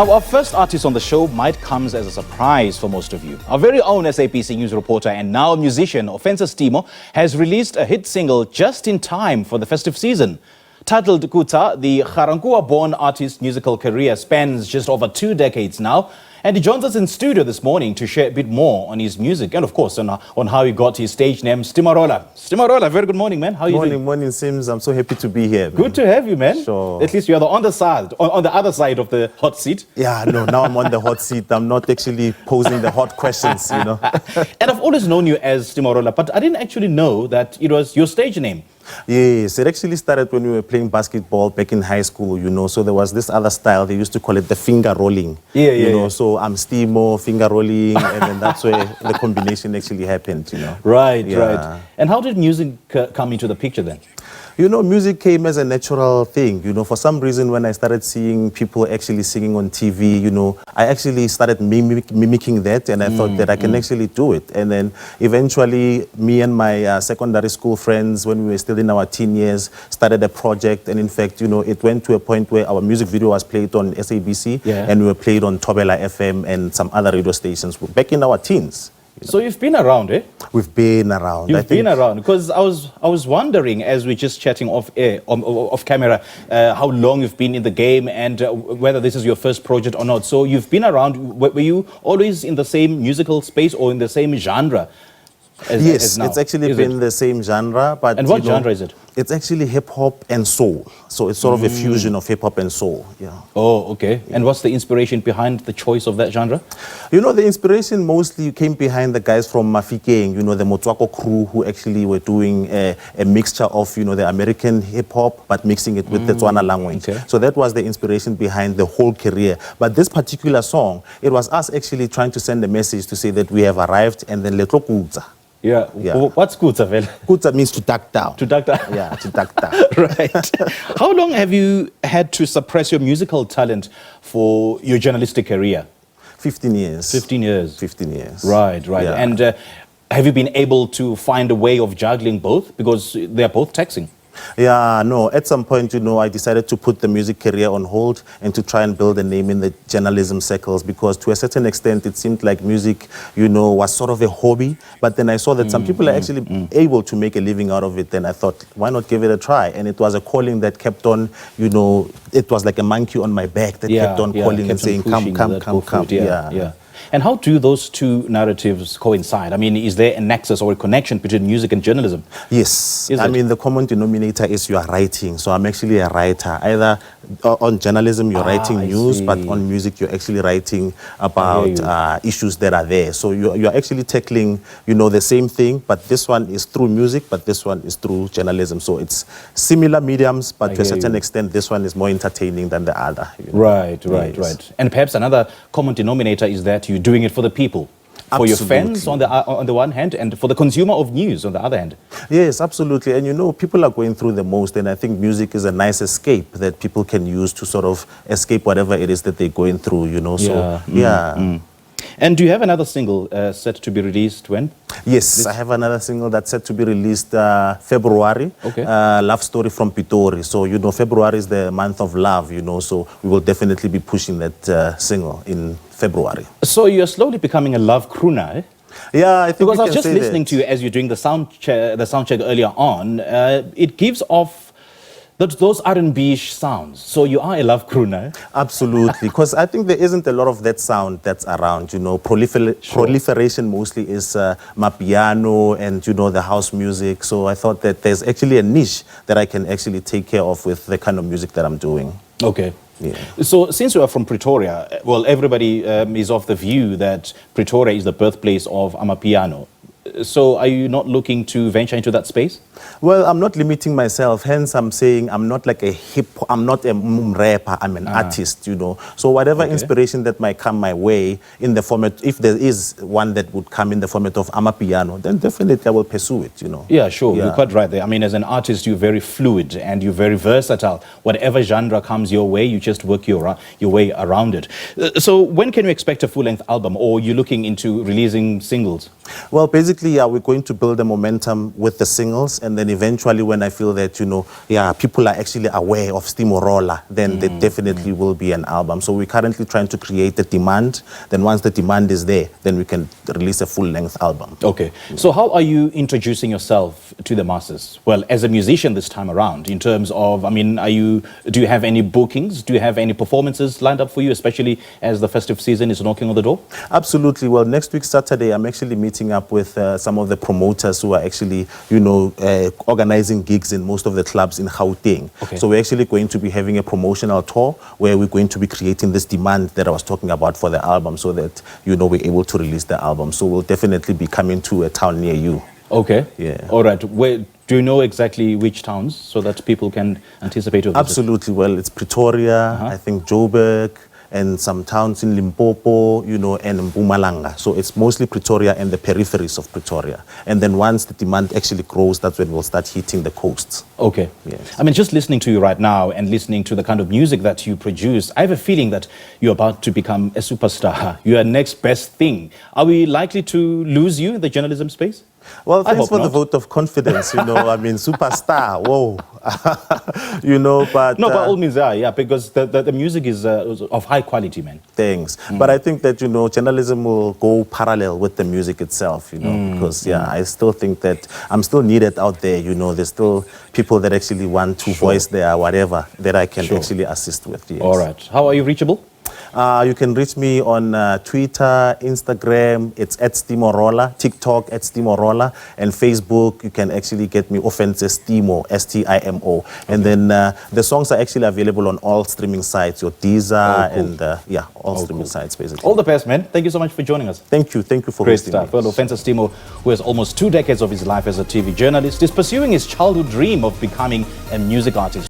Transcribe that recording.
Now, our first artist on the show might come as a surprise for most of you. Our very own SABC news reporter and now musician Ofentse Setimo has released a hit single just in time for the festive season. Titled Kutsa, the Ga-Rankuwa-born artist's musical career spans just over 2 decades now. And he joins us in studio this morning to share a bit more on his music and, of course, on how he got his stage name, Stimoroller. Stimoroller, very good morning, man. How are you doing? Morning, Sims. I'm so happy to be here, man. Good to have you, man. Sure. At least you're on the other side of the hot seat. Yeah, no, now I'm on the hot seat. I'm not actually posing the hot questions, you know. And I've always known you as Stimoroller, but I didn't actually know that it was your stage name. Yes, it actually started when we were playing basketball back in high school, you know. So there was this other style, they used to call it the finger rolling. You know, so I'm Stimo, finger rolling, and then that's where the combination actually happened, you know. Right, right. And how did music come into the picture then? You know, music came as a natural thing. You know, for some reason, when I started seeing people actually singing on TV, you know, I actually started mimicking that, and I thought that I can actually do it. And then eventually, me and my secondary school friends, when we were still in our teen years, started a project. And in fact, you know, it went to a point where our music video was played on SABC, and we were played on Thobela FM and some other radio stations back in our teens. So you've been around, eh? We've been around. You've been around, because I was wondering, as we're just chatting off camera, how long you've been in the game and whether this is your first project or not. So you've been around. Were you always in the same musical space or in the same genre? Yes, it's actually been the same genre. But and what genre is it? It's actually hip-hop and soul. So it's sort of a fusion of hip-hop and soul, Oh, okay. And what's the inspiration behind the choice of that genre? You know, the inspiration mostly came behind the guys from Mafikeng, you know, the Motswako crew, who actually were doing a mixture of, you know, the American hip-hop, but mixing it with the Tswana language. So that was the inspiration behind the whole career. But this particular song, it was us actually trying to send a message to say that we have arrived, and then letlo Kutsa. What's Kutsa, Vela? Kutsa means to duck down. To duck down? Yeah, to duck down. Right. How long have you had to suppress your musical talent for your journalistic career? 15 years. 15 years. 15 years. Right, right. Yeah. And have you been able to find a way of juggling both? Because they're both taxing. Yeah, no, at some point, you know, I decided to put the music career on hold and to try and build a name in the journalism circles, because to a certain extent it seemed like music, you know, was sort of a hobby. But then I saw that some people are actually able to make a living out of it. Then I thought, why not give it a try? And it was a calling that kept on, you know, it was like a monkey on my back that kept on calling and saying, come. And how do those two narratives coincide? I mean, is there a nexus or a connection between music and journalism? Yes. I mean, the common denominator is you are writing. So I'm actually a writer. Either on journalism, you're writing news, but on music, you're actually writing about issues that are there. So you're actually tackling, you know, the same thing, but this one is through music, but this one is through journalism. So it's similar mediums, but to a certain extent, this one is more entertaining than the other. You know? Right. And perhaps another common denominator is that you're doing it for the people. For your fans on the one hand, and for the consumer of news on the other hand. Yes, absolutely. And you know, people are going through the most, and I think music is a nice escape that people can use to sort of escape whatever it is that they're going through, you know. So, And do you have another single set to be released when? Yes, I have another single that's set to be released February. Love Story from Pitori. So, you know, February is the month of love, you know, so we will definitely be pushing that single in February. So you're slowly becoming a love crooner, eh? Yeah, I think because I was just listening to you as you're doing the sound check earlier on. It gives off those R&B-ish sounds. So you are a love crooner. Absolutely, because I think there isn't a lot of that sound that's around, you know. Proliferation mostly is mapiano and, you know, the house music. So I thought that there's actually a niche that I can actually take care of with the kind of music that I'm doing. Okay. Yeah. So since you are from Pretoria, well, everybody is of the view that Pretoria is the birthplace of Amapiano. So are you not looking to venture into that space? Well, I'm not limiting myself. Hence, I'm saying I'm not like I'm not a rapper. I'm an artist, you know. So whatever inspiration that might come my way in the format, if there is one that would come in the format of Amapiano, then definitely I will pursue it, you know. Yeah, sure. You're quite right there. I mean, as an artist, you're very fluid and you're very versatile. Whatever genre comes your way, you just work your way around it. So when can we expect a full-length album, or are you looking into releasing singles? Well, basically, basically, yeah, we're going to build a momentum with the singles, and then eventually when I feel that, people are actually aware of Stimoroller, then there definitely will be an album. So we're currently trying to create the demand. Then once the demand is there, then we can release a full-length album. Okay. So how are you introducing yourself to the masses? Well, as a musician this time around, in terms of, do you have any bookings? Do you have any performances lined up for you, especially as the festive season is knocking on the door? Absolutely. Well, next week, Saturday, I'm actually meeting up with some of the promoters who are actually, organizing gigs in most of the clubs in Gauteng. Okay. So we're actually going to be having a promotional tour where we're going to be creating this demand that I was talking about for the album, so that, we're able to release the album. So we'll definitely be coming to a town near you. Okay. Yeah. All right. Do you know exactly which towns so that people can anticipate your visit? Absolutely. Well, it's Pretoria, I think Joburg, and some towns in Limpopo, and Mpumalanga. So it's mostly Pretoria and the peripheries of Pretoria. And then once the demand actually grows, that's when we'll start hitting the coasts. Okay. Yes. Just listening to you right now and listening to the kind of music that you produce, I have a feeling that you're about to become a superstar. You are next best thing. Are we likely to lose you in the journalism space? Well, thanks for not. the vote of confidence, superstar, whoa. But... No, by all means, yeah, because the music is of high quality, man. Thanks. But I think that, journalism will go parallel with the music itself, because, I still think that I'm still needed out there, There's still people that actually want to voice their whatever that I can actually assist with. Yes. All right. How are you reachable? You can reach me on Twitter, Instagram, it's @Stimoroller, TikTok @Stimoroller, and Facebook, you can actually get me Ofentse Setimo, Stimo. Okay. And then the songs are actually available on all streaming sites, your Deezer, and all streaming sites, basically. All the best, man. Thank you so much for joining us. Thank you for Great hosting stuff. me. Well, Ofentse Setimo, who has almost 2 decades of his life as a TV journalist, is pursuing his childhood dream of becoming a music artist.